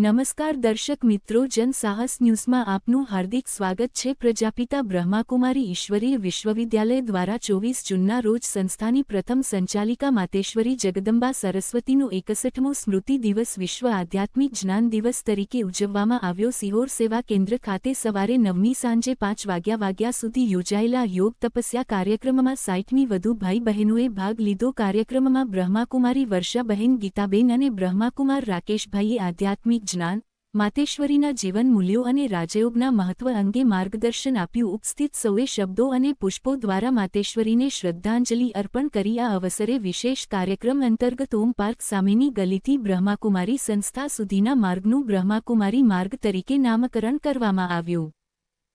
નમસ્કાર દર્શક મિત્રો, જન સાહસ ન્યૂઝમાં આપનું હાર્દિક સ્વાગત છે। પ્રજાપિતા બ્રહ્માકુમારી ઈશ્વરીય વિશ્વવિદ્યાલય દ્વારા 24 જૂનના રોજ સંસ્થાની પ્રથમ સંચાલિકા માતેશ્વરી જગદંબા સરસ્વતીનો 61મો સ્મૃતિ દિવસ વિશ્વ આધ્યાત્મિક જ્ઞાન દિવસ તરીકે ઉજવવામાં આવ્યો। સિહોર સેવા કેન્દ્ર ખાતે સવારે 9ની સાંજે 5 વાગ્યા સુધી યોજાયેલા યોગ તપસ્યા કાર્યક્રમમાં 60ની વધુ ભાઈ બહેનોએ ભાગ લીધો। કાર્યક્રમમાં બ્રહ્માકુમારી વર્ષાબહેન, ગીતાબેન અને બ્રહ્માકુમાર રાકેશભાઈએ આધ્યાત્મિક જ્ઞાન, માતેશ્વરીના જીવન મૂલ્યો અને રાજયોગના મહત્વ અંગે માર્ગદર્શન આપ્યું। ઉપસ્થિત સૌએ શબ્દો અને પુષ્પો દ્વારા માતેશ્વરીને શ્રદ્ધાંજલિ અર્પણ કરી। આ અવસરે વિશેષ કાર્યક્રમ અંતર્ગત ઓમ પાર્ક સામેની ગલીથી બ્રહ્માકુમારી સંસ્થા સુધીના માર્ગનું બ્રહ્માકુમારી માર્ગ તરીકે નામકરણ કરવામાં આવ્યું।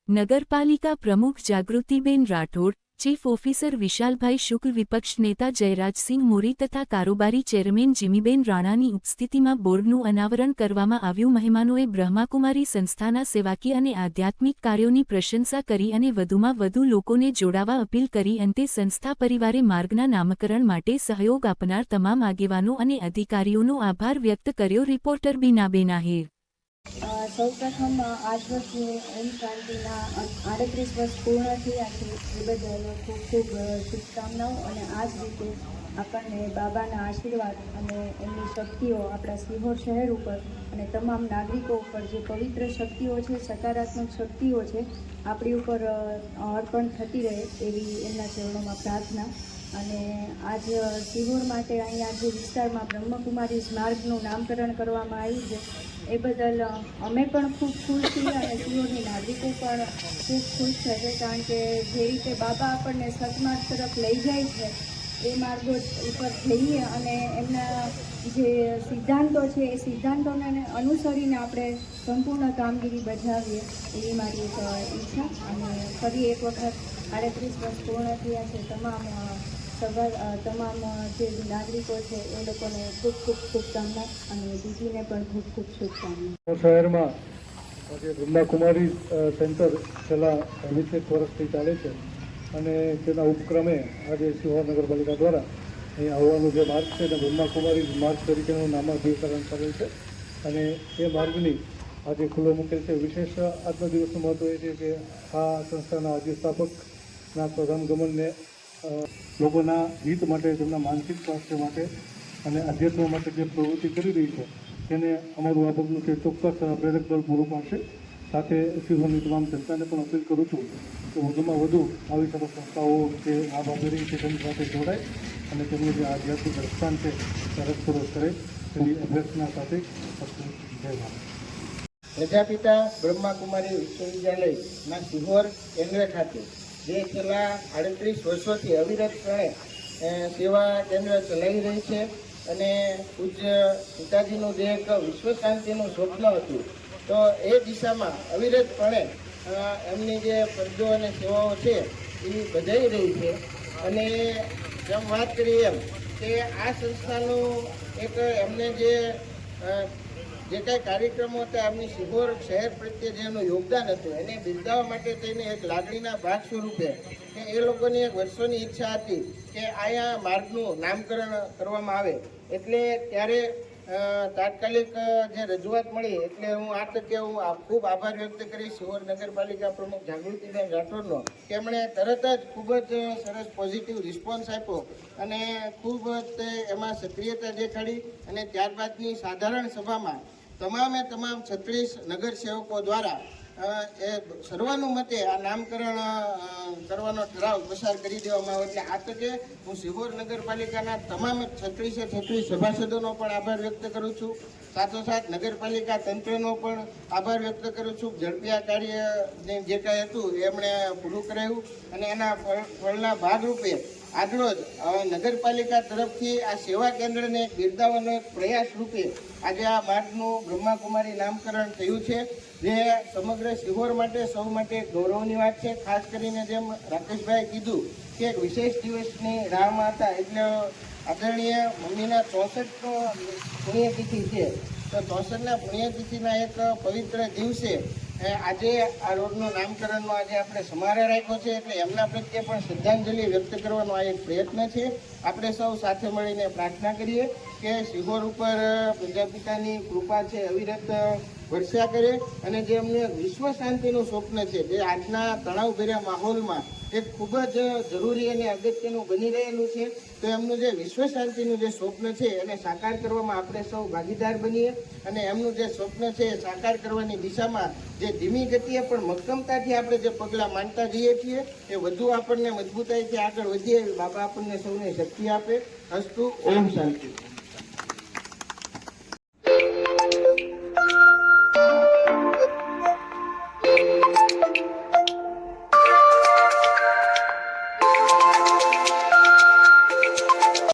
નગરપાલિકા પ્રમુખ જાગૃતિબેન રાઠોડ, ચીફ ઓફિસર વિશાલભાઈ શુક્લ, વિપક્ષ નેતા જયરાજસિંહ મોરી તથા કારોબારી ચેરમેન જીમીબેન રાણાની ઉપસ્થિતિમાં બોર્ડનું અનાવરણ કરવામાં આવ્યું। મહેમાનોએ બ્રહ્માકુમારી સંસ્થાના સેવાકીય અને આધ્યાત્મિક કાર્યોની પ્રશંસા કરી અને વધુમાં વધુ લોકોને જોડાવા અપીલ કરી। અંતે સંસ્થા પરિવારે માર્ગના નામકરણ માટે સહયોગ આપનાર તમામ આગેવાનો અને અધિકારીઓનો આભાર વ્યક્ત કર્યો। રિપોર્ટર બીનાબેન આહિર। સૌપ્રથમ આજ વર્ષે ઓમ શાંતિના 38 વર્ષ પૂર્ણ થયા છે, એ બદલ ખૂબ ખૂબ શુભકામનાઓ। અને આ જ રીતે આપણને બાબાના આશીર્વાદ અને એમની શક્તિઓ આપણા સિહોર શહેર ઉપર અને તમામ નાગરિકો ઉપર જે પવિત્ર શક્તિઓ છે, સકારાત્મક શક્તિઓ છે, આપણી ઉપર અર્પણ થતી રહે એવી એમના ચરણોમાં પ્રાર્થના। અને આજ સિહોર માટે અહીંયા જે વિસ્તારમાં બ્રહ્મકુમારી માર્ગનું નામકરણ કરવામાં આવ્યું છે એ બદલ અમે પણ ખૂબ ખુશ છીએ અને સિહોરની નાગરિકો પણ ખૂબ ખુશ છે, કારણ કે જે રીતે બાબા આપણને સત્માર્ગ તરફ લઈ જાય છે એ માર્ગો ઉપર જઈએ અને એમના જે સિદ્ધાંતો છે એ સિદ્ધાંતોને અનુસરીને આપણે સંપૂર્ણ કામગીરી બજાવીએ એવી મારી એક ઈચ્છા। અને ફરી એક વખત 38 વર્ષ પૂર્ણ થયા છે તમામ જે નાગરિકો છે એ લોકોને ખૂબ ખૂબ શુભકામના અને દીદીને પણ ખૂબ ખૂબ શુભકામના। શહેરમાં આજે બ્રહ્માકુમારી સેન્ટર છેલ્લા 20 વર્ષથી ચાલે છે અને તેના ઉપક્રમે આજે સિહોર નગરપાલિકા દ્વારા અહીં આવવાનું જે માર્ગ છે એને બ્રહ્માકુમારી માર્ગ તરીકેનું નામાભિકરણ કરેલ છે અને એ માર્ગની આજે ખુલ્લો મૂકેલ છે। વિશેષ આજના દિવસનું મહત્વ એ છે કે આ સંસ્થાના આદ્ય સ્થાપકના પ્રધાનગમનને લોકોના હિત માટે, તેમના માનસિક સ્વાસ્થ્ય માટે અને અધ્યાત્મ માટે જે પ્રવૃત્તિ કરી રહી છે તેને અમારું આ પગલું છે ચોક્કસ પ્રેરક બળ પૂરું પાડશે। સાથે સિહોરની તમામ જનતાને પણ અપીલ કરું છું કે વધુમાં વધુ આવી સરસ સંસ્થાઓ જે લાભ આપી રહી છે તેની સાથે જોડાય અને તેમનું જે આધ્યાત્મિક રક્ષણ છે તે રસપરોસ કરે તેવી અભ્યર્થના સાથે જય ભારત। પ્રજાપિતા બ્રહ્માકુમારી વિશ્વવિદ્યાલયના સિહોર કેન્દ્ર ખાતે જે છેલ્લા 38 વર્ષોથી અવિરતપણે સેવા કેન્દ્ર ચલાવી રહી છે અને પૂજ્ય પિતાજીનું જે એક વિશ્વ શાંતિનું સ્વપ્ન હતું તો એ દિશામાં અવિરતપણે એમની જે ફરજો અને સેવાઓ છે એ બજાવી રહી છે। અને જેમ વાત કરીએ એમ કે આ સંસ્થાનું એક એમને જે કાંઈ કાર્યક્રમો હતા એમની સિહોર શહેર પ્રત્યે જેનું યોગદાન હતું એને બિરદાવવા માટે થઈને એક લાગણીના ભાગ સ્વરૂપે કે એ લોકોની એક વર્ષોની ઈચ્છા હતી કે અહીંયા માર્ગનું નામકરણ કરવામાં આવે, એટલે ત્યારે તાત્કાલિક જે રજૂઆત મળી એટલે હું આ તકે હું ખૂબ આભાર વ્યક્ત કરીશ સિહોર નગરપાલિકા પ્રમુખ જાગૃતિબેન રાઠોડનો કે એમણે તરત જ ખૂબ જ સરસ પોઝિટિવ રિસ્પોન્સ આપ્યો અને ખૂબ જ એમાં સક્રિયતા દેખાડી અને ત્યારબાદની સાધારણ સભામાં તમામે તમામ 36 નગરસેવકો દ્વારા એ સર્વાનુમતે આ નામકરણ કરવાનો ઠરાવ પસાર કરી દેવામાં આવ્યો। એટલે આ તકે હું સિહોર નગરપાલિકાના તમામ 36 સભાસદોનો પણ આભાર વ્યક્ત કરું છું, સાથોસાથ નગરપાલિકા તંત્રનો પણ આભાર વ્યક્ત કરું છું। ઝડપી આ કાર્ય જે કાંઈ હતું એ એમણે પૂરું કરાવ્યું અને એના ફળના ભાગરૂપે આજરોજ નગરપાલિકા તરફથી આ સેવા કેન્દ્રને બિરદાવવાનો એક પ્રયાસ રૂપે આજે આ માર્ગનું બ્રહ્માકુમારી નામકરણ થયું છે, જે સમગ્ર સિહોર માટે સૌ માટે ગૌરવની વાત છે। ખાસ કરીને જેમ રાકેશભાઈ કીધું કે એક વિશેષ દિવસની રાહમાં હતા એટલે આદરણીય મમ્મીના 64નો પુણ્યતિથિ છે, તો 64ના પુણ્યતિથિના એક પવિત્ર દિવસે આજે આ રોડનું નામકરણનો આજે આપણે સમારોહ રાખ્યો છે, એટલે એમના પ્રત્યે પણ શ્રદ્ધાંજલિ વ્યક્ત કરવાનો આ એક પ્રયત્ન છે। આપણે સૌ સાથે મળીને પ્રાર્થના કરીએ કે સિહોર ઉપર પ્રજાપિતાની કૃપા છે અવિરત વર્ષા કરે અને જે અમને વિશ્વ શાંતિનું સ્વપ્ન છે જે આજના તણાવભર્યા માહોલમાં એક ખૂબ જ જરૂરી અને અગત્યનું બની રહેલું છે તો એમનું જે વિશ્વ શાંતિનું જે સ્વપ્ન છે એને સાકાર કરવામાં આપણે સૌ ભાગીદાર બનીએ અને એમનું જે સ્વપ્ન છે એ સાકાર કરવાની દિશામાં જે ધીમી ગતિએ પણ મક્કમતાથી આપણે જે પગલાં માંડતા જઈએ છીએ એ વધુ આપણને મજબૂતાઈથી આગળ વધીએ એવી બાબા આપણને સૌને શક્તિ આપે. અસ્તુ. ઓમ શાંતિ.